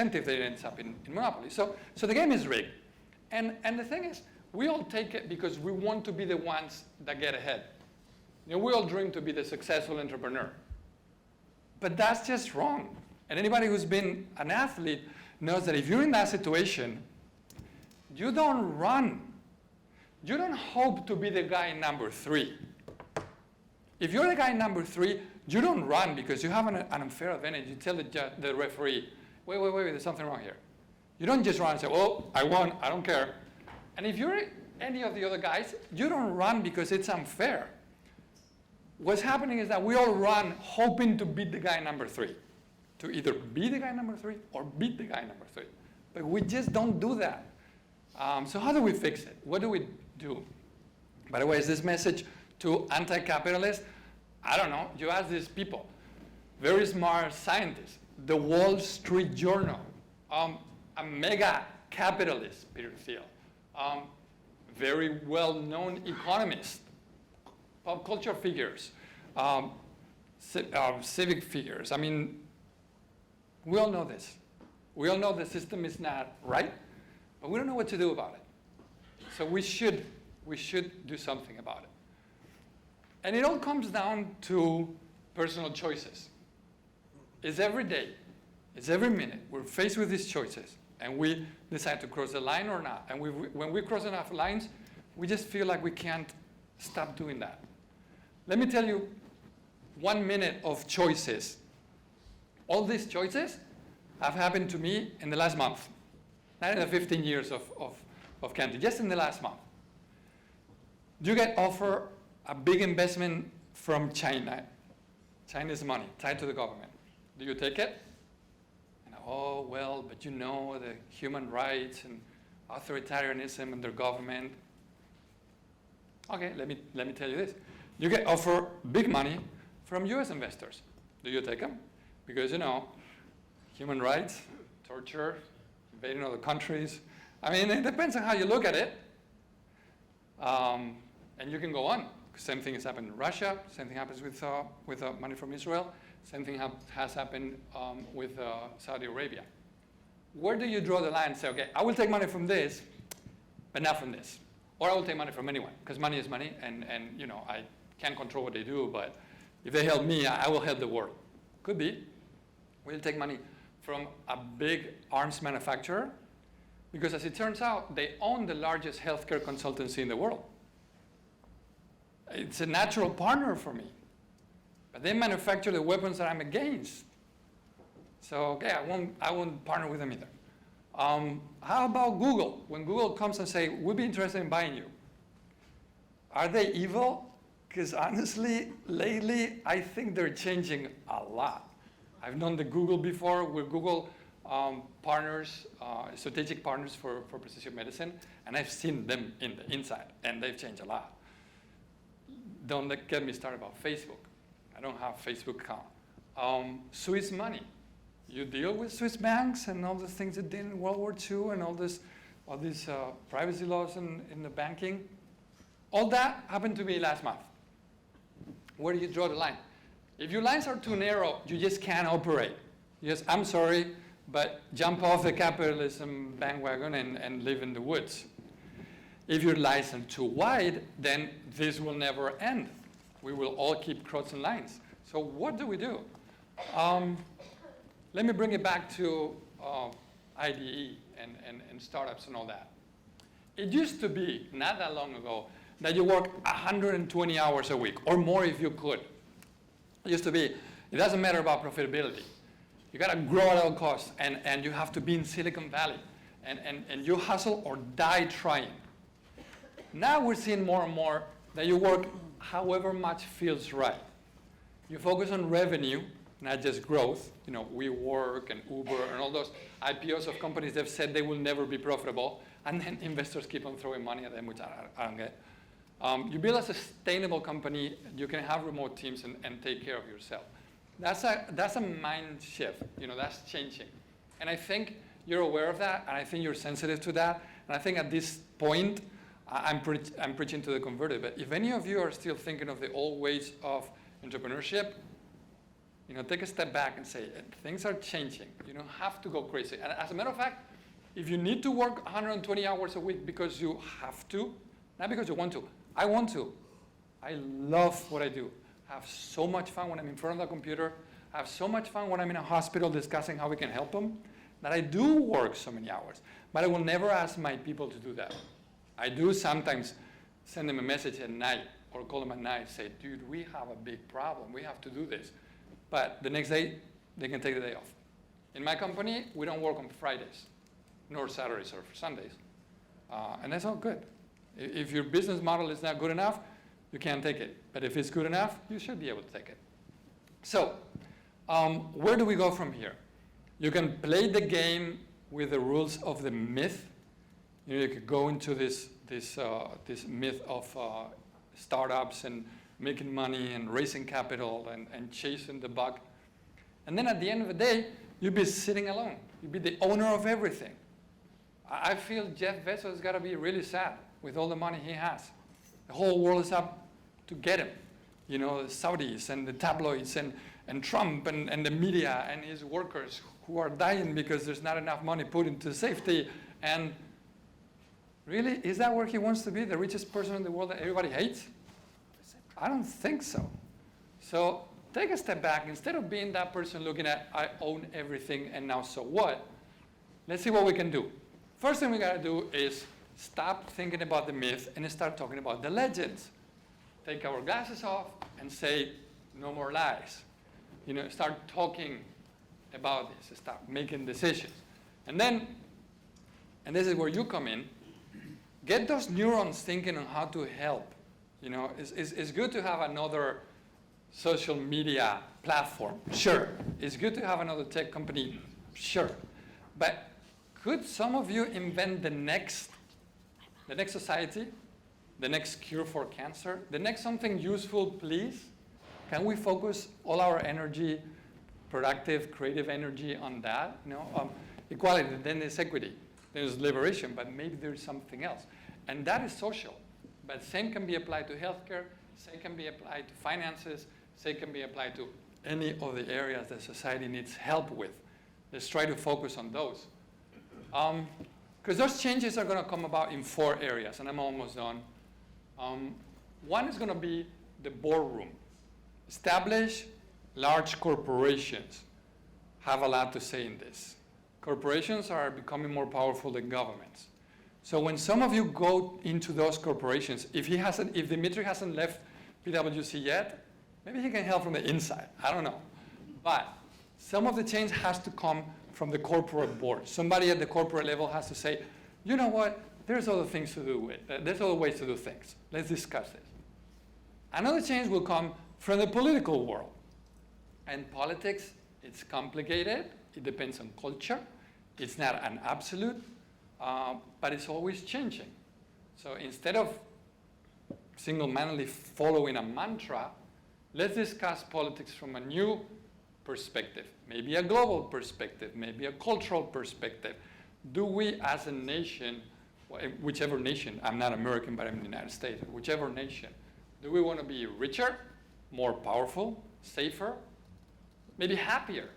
incentive that ends up in monopoly. So the game is rigged. And the thing is, we all take it because we want to be the ones that get ahead. You know, we all dream to be the successful entrepreneur. But that's just wrong. And anybody who's been an athlete knows that if you're in that situation, you don't run. You don't hope to be the guy number 3. If you're the guy number 3, you don't run because you have an unfair advantage. You tell the referee, wait, there's something wrong here. You don't just run and say, oh, I won, I don't care. And if you're any of the other guys, you don't run because it's unfair. What's happening is that we all run hoping to beat the guy number 3. To either be the guy number 3 or beat the guy number 3. But we just don't do that. So how do we fix it? What do we do? By the way, is this message to anti-capitalists? I don't know. You ask these people. Very smart scientists. The Wall Street Journal. A mega capitalist, Peter Thiel. Very well-known economist. Pop culture figures. Civic figures. I mean, we all know this. We all know the system is not right, but we don't know what to do about it. So we should do something about it. And it all comes down to personal choices. It's every day, it's every minute, we're faced with these choices, and we decide to cross the line or not. And when we cross enough lines, we just feel like we can't stop doing that. Let me tell you 1 minute of choices. All these choices have happened to me in the last month, not in the 15 years of Candy, just in the last month. You get offered a big investment from China, Chinese money tied to the government. Do you take it? And, oh, well, but you know the human rights and authoritarianism in their government. Okay, let me tell you this. You get offered big money from US investors. Do you take them? Because, you know, human rights, torture, invading other countries. I mean, it depends on how you look at it. And you can go on. Same thing has happened in Russia. Same thing happens with money from Israel. Same thing has happened with Saudi Arabia. Where do you draw the line and say, okay, I will take money from this, but not from this? Or I will take money from anyone, because money is money, and you know, I can't control what they do, but if they help me, I will help the world. Could be. We'll take money from a big arms manufacturer, because as it turns out, they own the largest healthcare consultancy in the world. It's a natural partner for me. But they manufacture the weapons that I'm against. So, okay, I won't partner with them either. How about Google? When Google comes and say, we'd be interested in buying you. Are they evil? Because honestly, lately, I think they're changing a lot. I've known the Google before. We're Google partners, strategic partners for precision medicine, and I've seen them in the inside, and they've changed a lot. Don't get me started about Facebook. I don't have Facebook account. Swiss money. You deal with Swiss banks and all the things that did in World War II and all these privacy laws in the banking. All that happened to me last month. Where do you draw the line? If your lines are too narrow, you just can't operate. Yes, I'm sorry, but jump off the capitalism bandwagon and live in the woods. If your lines are too wide, then this will never end. We will all keep crossing lines. So what do we do? Let me bring it back to IDE and startups and all that. It used to be, not that long ago, that you work 120 hours a week, or more if you could. It used to be, it doesn't matter about profitability. You got to grow at all costs, and you have to be in Silicon Valley. And you hustle or die trying. Now we're seeing more and more that you work however much feels right. You focus on revenue, not just growth. You know, WeWork and Uber and all those IPOs of companies that have said they will never be profitable, and then investors keep on throwing money at them, which I don't get. You build a sustainable company, you can have remote teams and take care of yourself. That's a mind shift. You know, that's changing. And I think you're aware of that, and I think you're sensitive to that. And I think at this point, I'm preaching to the converted. But if any of you are still thinking of the old ways of entrepreneurship, take a step back and say, things are changing. You don't have to go crazy. And as a matter of fact, if you need to work 120 hours a week because you have to, not because you want to, I want to. I love what I do. I have so much fun when I'm in front of the computer. I have so much fun when I'm in a hospital discussing how we can help them, that I do work so many hours. But I will never ask my people to do that. I do sometimes send them a message at night or call them at night and say, dude, we have a big problem. We have to do this. But the next day, they can take the day off. In my company, we don't work on Fridays, nor Saturdays or Sundays. And that's all good. If your business model is not good enough, you can't take it. But if it's good enough, you should be able to take it. So where do we go from here? You can play the game with the rules of the myth. You could go into this myth of startups and making money and raising capital and chasing the buck. And then at the end of the day, you'd be sitting alone. You'd be the owner of everything. I feel Jeff Bezos has got to be really sad with all the money he has. The whole world is up to get him. The Saudis and the tabloids and Trump and the media and his workers who are dying because there's not enough money put into safety. And really, is that where he wants to be, the richest person in the world that everybody hates? I don't think so. So take a step back. Instead of being that person looking at, I own everything and now so what? Let's see what we can do. First thing we got to do is stop thinking about the myth and start talking about the legends. Take our glasses off and say, no more lies. Start talking about this. Start making decisions. And this is where you come in, get those neurons thinking on how to help. It's good to have another social media platform. Sure. It's good to have another tech company. Sure. But could some of you invent the next society, the next cure for cancer, the next something useful, please? Can we focus all our energy, productive, creative energy on that? Equality, then there's equity, there's liberation, but maybe there's something else. And that is social. But same can be applied to healthcare, same can be applied to finances, same can be applied to any of the areas that society needs help with. Let's try to focus on those. Because those changes are going to come about in 4 areas, and I'm almost done. One is going to be the boardroom. Establish large corporations have a lot to say in this. Corporations are becoming more powerful than governments. So when some of you go into those corporations, if Dimitri hasn't left PwC yet, maybe he can help from the inside. I don't know. But some of the change has to come from the corporate board. Somebody at the corporate level has to say, you know what, there's other things to do with. There's other ways to do things. Let's discuss this. Another change will come from the political world. And politics, it's complicated. It depends on culture. It's not an absolute, but it's always changing. So instead of single-mindedly following a mantra, let's discuss politics from a new perspective, maybe a global perspective, maybe a cultural perspective. Do we as a nation, whichever nation, I'm not American, but I'm in the United States, whichever nation, do we want to be richer, more powerful, safer, maybe happier?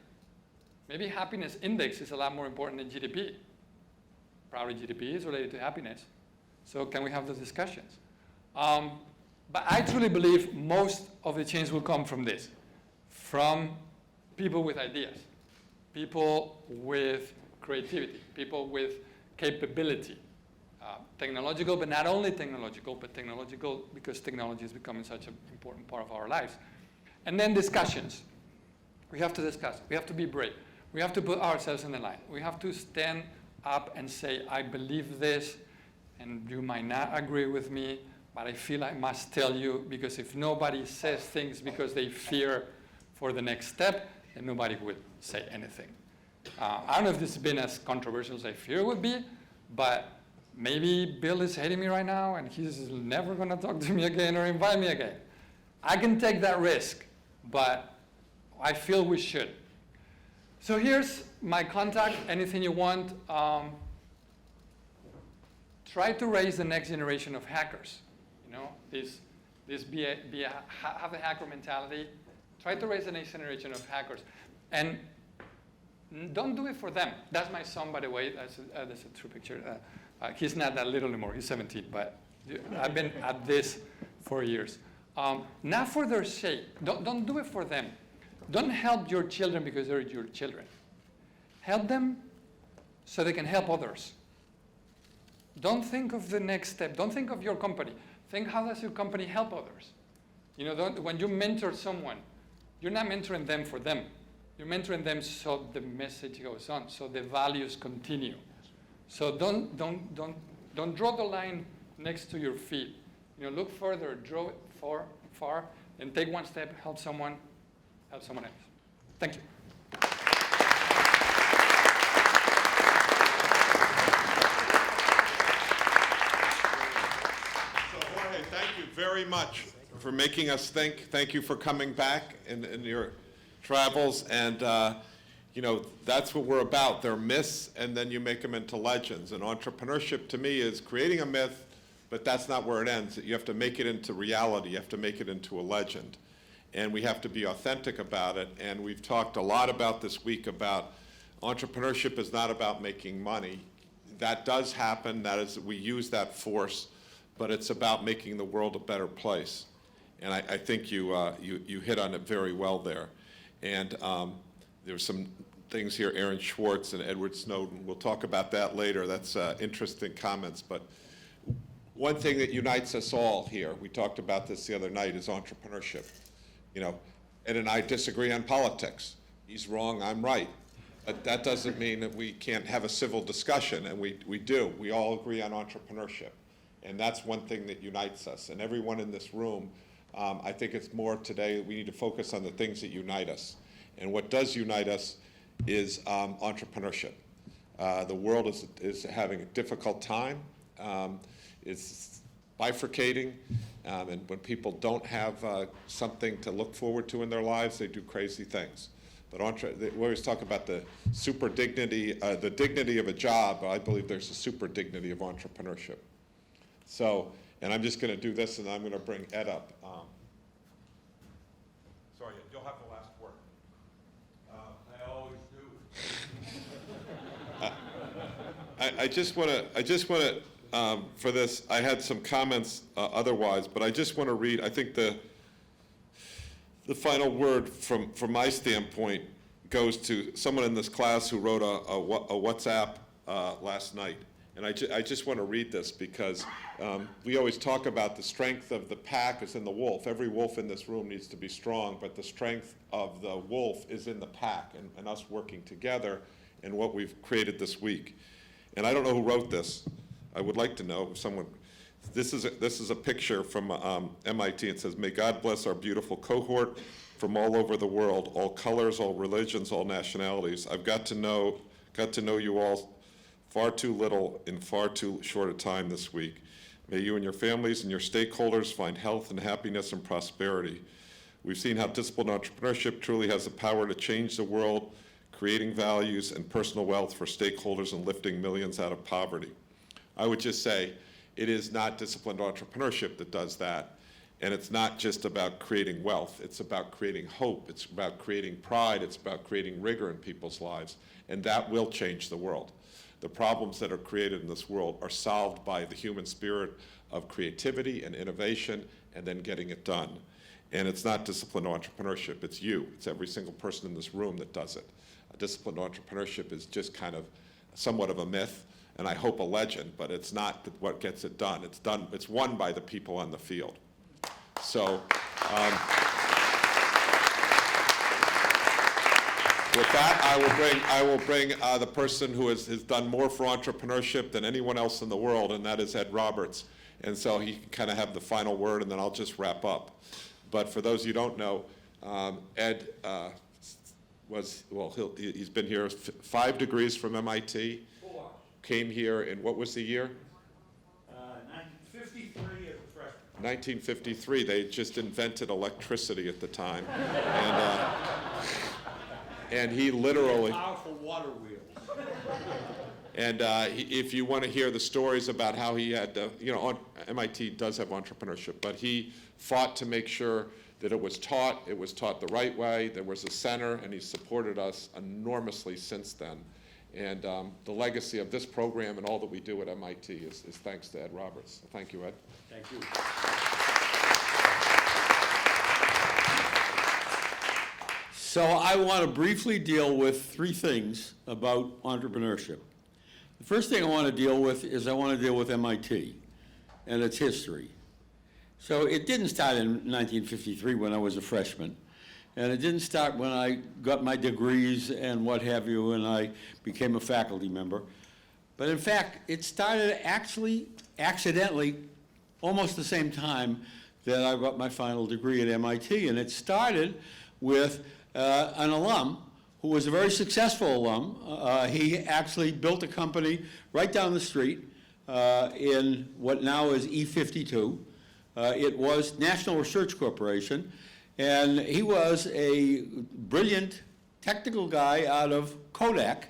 Maybe happiness index is a lot more important than GDP. Probably GDP is related to happiness. So can we have those discussions? But I truly believe most of the change will come from this, from people with ideas, people with creativity, people with capability, technological, but not only technological, but technological because technology is becoming such an important part of our lives. And then discussions. We have to discuss. We have to be brave. We have to put ourselves in the line. We have to stand up and say, I believe this, and you might not agree with me, but I feel I must tell you, because if nobody says things because they fear for the next step, then nobody would say anything. I don't know if this has been as controversial as I fear it would be, but maybe Bill is hating me right now and he's never going to talk to me again or invite me again. I can take that risk, but I feel we should. So here's my contact, anything you want. Try to raise the next generation of hackers. Have a hacker mentality. Try to raise the next generation of hackers. And don't do it for them. That's my son, by the way. That's a true picture. He's not that little anymore. He's 17, but I've been at this for years. Not for their sake. Don't do it for them. Don't help your children because they're your children. Help them so they can help others. Don't think of the next step. Don't think of your company. Think, how does your company help others? You know, when you mentor someone, you're not mentoring them for them. You're mentoring them so the message goes on, so the values continue. So don't draw the line next to your feet. You know, look further, draw it far, and take one step, help someone else. Thank you. Thank you very much for making us think. Thank you for coming back in your travels. And, you know, that's what we're about. They're myths, and then you make them into legends. And entrepreneurship, to me, is creating a myth, but that's not where it ends. You have to make it into reality. You have to make it into a legend. And we have to be authentic about it. And we've talked a lot about this week about entrepreneurship is not about making money. That does happen. That is, we use that force. But it's about making the world a better place. And I think you hit on it very well there. And there's some things here, Aaron Schwartz and Edward Snowden. We'll talk about that later. That's interesting comments. But one thing that unites us all here, we talked about this the other night, is entrepreneurship. You know, Ed and I disagree on politics. He's wrong, I'm right. But that doesn't mean that we can't have a civil discussion, and we do. We all agree on entrepreneurship. And that's one thing that unites us. And everyone in this room, I think it's more today, we need to focus on the things that unite us. And what does unite us is entrepreneurship. The world is having a difficult time. It's bifurcating. And when people don't have something to look forward to in their lives, they do crazy things. But we always talk about the super dignity, the dignity of a job. I believe there's a super dignity of entrepreneurship. So, and I'm just going to do this, and I'm going to bring Ed up. Sorry, you'll have the last word. I always do. I just want to, for this, I had some comments otherwise, but I just want to read, I think the final word from my standpoint goes to someone in this class who wrote a WhatsApp last night. And I just want to read this because we always talk about the strength of the pack is in the wolf. Every wolf in this room needs to be strong, but the strength of the wolf is in the pack and us working together and what we've created this week. And I don't know who wrote this. I would like to know if someone. This is a picture from MIT. It says, "May God bless our beautiful cohort from all over the world, all colors, all religions, all nationalities. I've got to know you all far too little in far too short a time this week. May you and your families and your stakeholders find health and happiness and prosperity. We've seen how disciplined entrepreneurship truly has the power to change the world, creating values and personal wealth for stakeholders and lifting millions out of poverty." I would just say it is not disciplined entrepreneurship that does that. And it's not just about creating wealth. It's about creating hope. It's about creating pride. It's about creating rigor in people's lives. And that will change the world. The problems that are created in this world are solved by the human spirit of creativity and innovation and then getting it done. And it's not disciplined entrepreneurship, it's you. It's every single person in this room that does it. Disciplined entrepreneurship is just kind of somewhat of a myth, and I hope a legend, but it's not what gets it done. It's won by the people on the field. So, with that, I will bring the person who has done more for entrepreneurship than anyone else in the world, and that is Ed Roberts. And so he can kind of have the final word, and then I'll just wrap up. But for those you don't know, Ed he's been here 5 degrees from MIT. 4. Came here in, what was the year? 1953 as a freshman. 1953. They just invented electricity at the time. And he literally. Powerful water wheels. And if you want to hear the stories about how he had, MIT does have entrepreneurship, but he fought to make sure that it was taught the right way, there was a center, and he's supported us enormously since then. And the legacy of this program and all that we do at MIT is thanks to Ed Roberts. So thank you, Ed. Thank you. So I want to briefly deal with three things about entrepreneurship. The first thing I want to deal with is I want to deal with MIT and its history. So it didn't start in 1953 when I was a freshman. And it didn't start when I got my degrees and what have you, and I became a faculty member. But in fact, it started actually accidentally almost the same time that I got my final degree at MIT. And it started with an alum who was a very successful alum. He actually built a company right down the street in what now is E52. It was National Research Corporation. And he was a brilliant technical guy out of Kodak,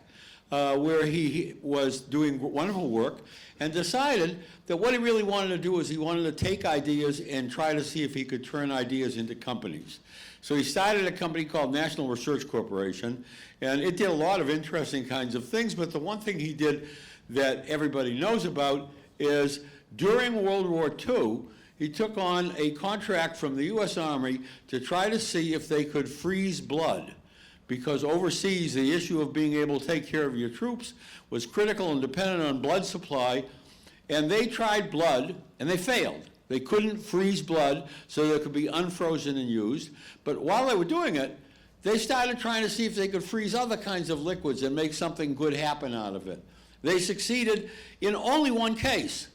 where he was doing wonderful work, and decided that what he really wanted to do is he wanted to take ideas and try to see if he could turn ideas into companies. So he started a company called National Research Corporation, and it did a lot of interesting kinds of things, but the one thing he did that everybody knows about is during World War II, he took on a contract from the U.S. Army to try to see if they could freeze blood, because overseas the issue of being able to take care of your troops was critical and dependent on blood supply, and they tried blood and they failed. They couldn't freeze blood so that it could be unfrozen and used, but while they were doing it, they started trying to see if they could freeze other kinds of liquids and make something good happen out of it. They succeeded in only one case.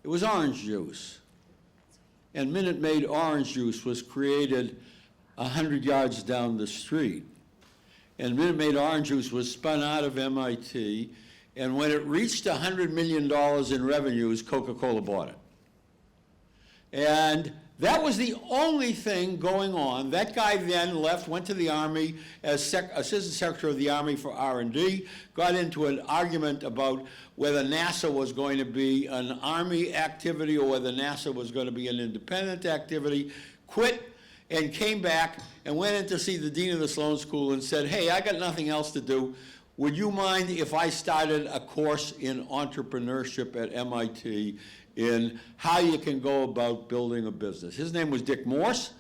It was orange juice. And Minute Maid orange juice was created 100 yards down the street. And Minute Maid orange juice was spun out of MIT, and when it reached $100 million in revenues, Coca-Cola bought it. And that was the only thing going on. That guy then left, went to the Army as Assistant Secretary of the Army for R&D, got into an argument about whether NASA was going to be an Army activity or whether NASA was going to be an independent activity, quit, and came back and went in to see the Dean of the Sloan School and said, hey, I got nothing else to do. Would you mind if I started a course in entrepreneurship at MIT in how you can go about building a business? His name was Dick Morse,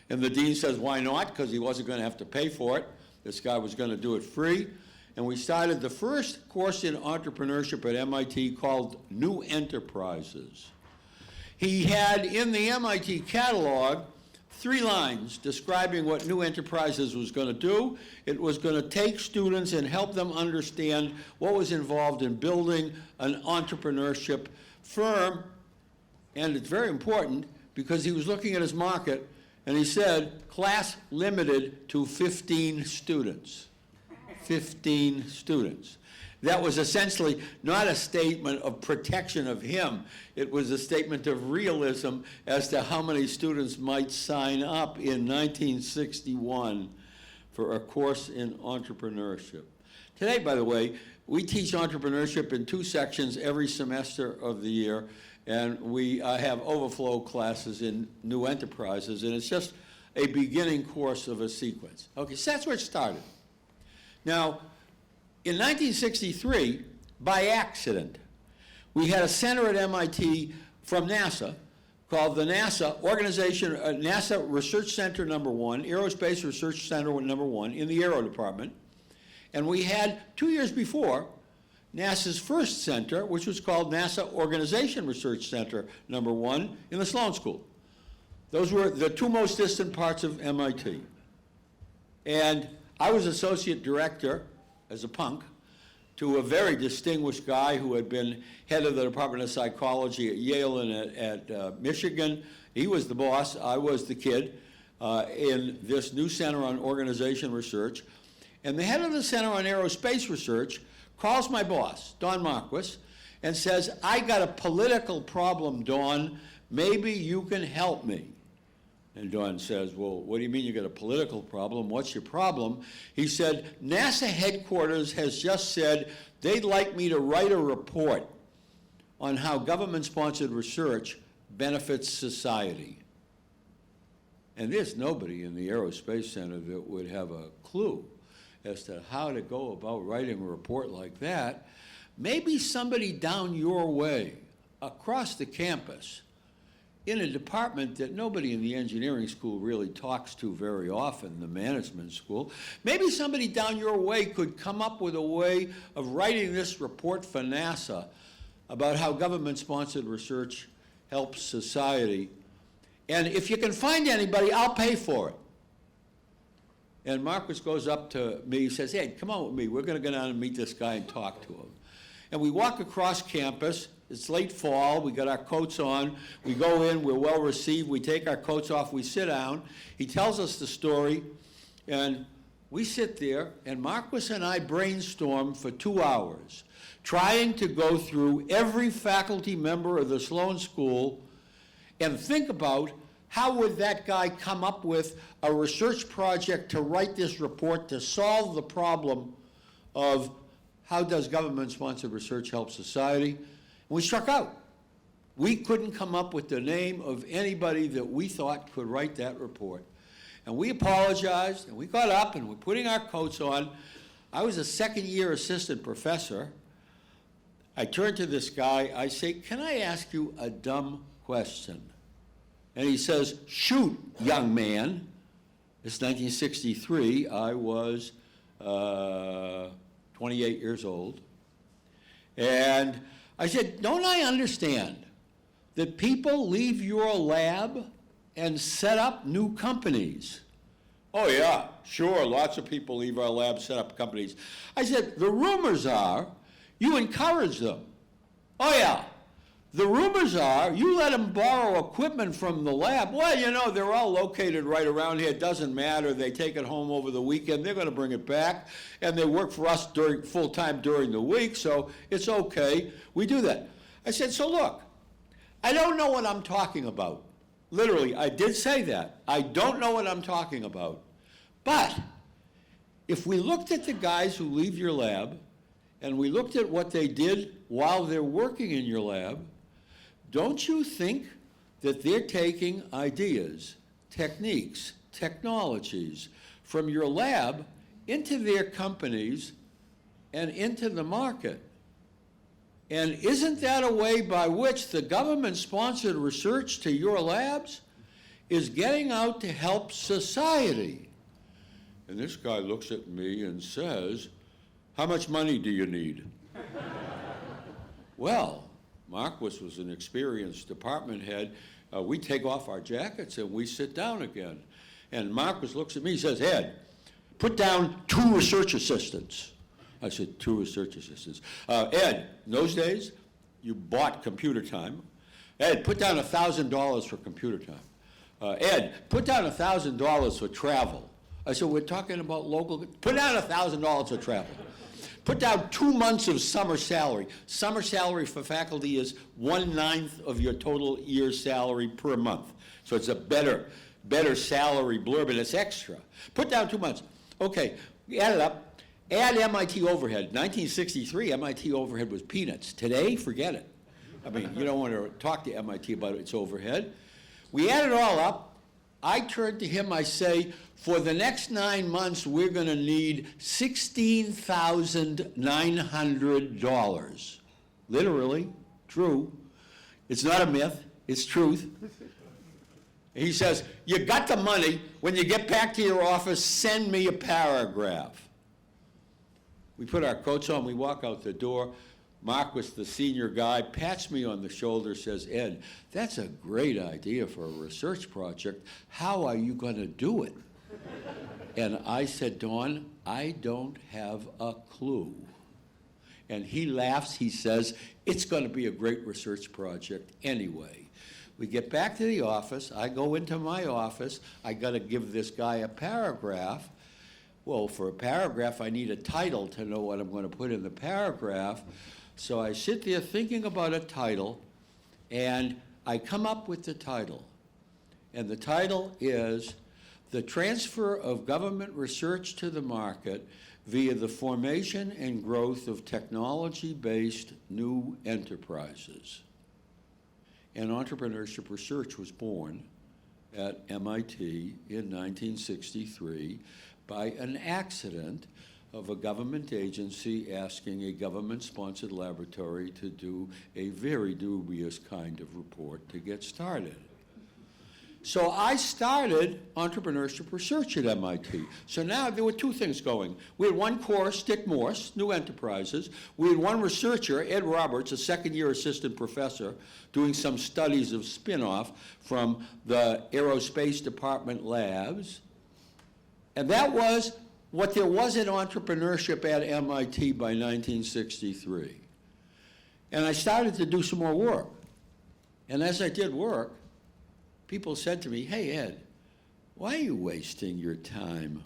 and the dean says, why not? Because he wasn't going to have to pay for it. This guy was going to do it free. And we started the first course in entrepreneurship at MIT called New Enterprises. He had in the MIT catalog 3 lines describing what New Enterprises was going to do. It was going to take students and help them understand what was involved in building an entrepreneurship firm. And it's very important because he was looking at his market and he said, class limited to 15 students. 15 students. That was essentially not a statement of protection of him. It was a statement of realism as to how many students might sign up in 1961 for a course in entrepreneurship. Today, by the way, we teach entrepreneurship in 2 sections every semester of the year, and we have overflow classes in New Enterprises, and it's just a beginning course of a sequence. Okay, so that's where it started. Now, in 1963, by accident, we had a center at MIT from NASA called the NASA Organization, NASA Research Center #1, Aerospace Research Center #1 in the Aero Department. And we had, 2 years before, NASA's first center, which was called NASA Organization Research Center #1 in the Sloan School. Those were the 2 most distant parts of MIT. And I was associate director as a punk to a very distinguished guy who had been head of the Department of Psychology at Yale and at Michigan. He was the boss, I was the kid in this new Center on Organization Research. And the head of the Center on Aerospace Research calls my boss, Don Marquis, and says, I got a political problem, Don. Maybe you can help me. And Don says, well, what do you mean you got a political problem? What's your problem? He said, NASA headquarters has just said they'd like me to write a report on how government-sponsored research benefits society. And there's nobody in the Aerospace Center that would have a clue as to how to go about writing a report like that. Maybe somebody down your way, across the campus, in a department that nobody in the engineering school really talks to very often, the management school, maybe somebody down your way could come up with a way of writing this report for NASA about how government-sponsored research helps society. And if you can find anybody, I'll pay for it. And Marcus goes up to me, he says, hey, come on with me. We're going to go down and meet this guy and talk to him. And we walk across campus. It's late fall. We got our coats on. We go in. We're well received. We take our coats off. We sit down. He tells us the story. And we sit there. And Marcus and I brainstorm for 2 hours, trying to go through every faculty member of the Sloan School and think about how would that guy come up with a research project to write this report to solve the problem of how does government-sponsored research help society? And we struck out. We couldn't come up with the name of anybody that we thought could write that report. And we apologized, and we got up, and we're putting our coats on. I was a second-year assistant professor. I turned to this guy. I say, can I ask you a dumb question? And he says, shoot, young man. It's 1963. I was 28 years old. And I said, don't I understand that people leave your lab and set up new companies? Oh, yeah, sure, lots of people leave our lab, set up companies. I said, the rumors are you encourage them. Oh, yeah. The rumors are you let them borrow equipment from the lab. Well, you know, they're all located right around here. It doesn't matter. They take it home over the weekend. They're going to bring it back. And they work for us full-time during the week, so it's okay. We do that. I said, so look, I don't know what I'm talking about. Literally, I did say that. I don't know what I'm talking about. But if we looked at the guys who leave your lab, and we looked at what they did while they're working in your lab, don't you think that they're taking ideas, techniques, technologies from your lab into their companies and into the market? And isn't that a way by which the government-sponsored research to your labs is getting out to help society? And this guy looks at me and says, how much money do you need? Well, Marquis was an experienced department head. We take off our jackets and we sit down again. And Marquis looks at me, he says, Ed, put down 2 research assistants. I said, 2 research assistants. Ed, in those days, you bought computer time. Ed, put down $1,000 for computer time. Ed, put down $1,000 for travel. I said, we're talking about local, put down $1,000 for travel. Put down 2 months of summer salary. Summer salary for faculty is 1/9 of your total year's salary per month. So it's a better salary blurb, and it's extra. Put down 2 months. Okay, we add it up. Add MIT overhead. 1963, MIT overhead was peanuts. Today, forget it. I mean, you don't want to talk to MIT about its overhead. We add it all up. I turn to him, I say, for the next 9 months, we're going to need $16,900. Literally, true. It's not a myth, it's truth. He says, you got the money. When you get back to your office, send me a paragraph. We put our coats on, we walk out the door. Marquis, the senior guy, pats me on the shoulder, says, Ed, that's a great idea for a research project. How are you going to do it? And I said, Don, I don't have a clue. And he laughs, he says, it's going to be a great research project anyway. We get back to the office, I go into my office, I got to give this guy a paragraph. Well, for a paragraph, I need a title to know what I'm going to put in the paragraph. So I sit there thinking about a title, and I come up with the title. And the title is The Transfer of Government Research to the Market via the Formation and Growth of Technology-Based New Enterprises. And entrepreneurship research was born at MIT in 1963 by an accident of a government agency asking a government-sponsored laboratory to do a very dubious kind of report to get started. So I started entrepreneurship research at MIT. So now there were two things going. We had one course, Dick Morse, New Enterprises. We had one researcher, Ed Roberts, a second-year assistant professor, doing some studies of spin-off from the Aerospace Department labs. And that was what there was in entrepreneurship at MIT by 1963. And I started to do some more work. And as I did work, people said to me, "Hey, Ed, why are you wasting your time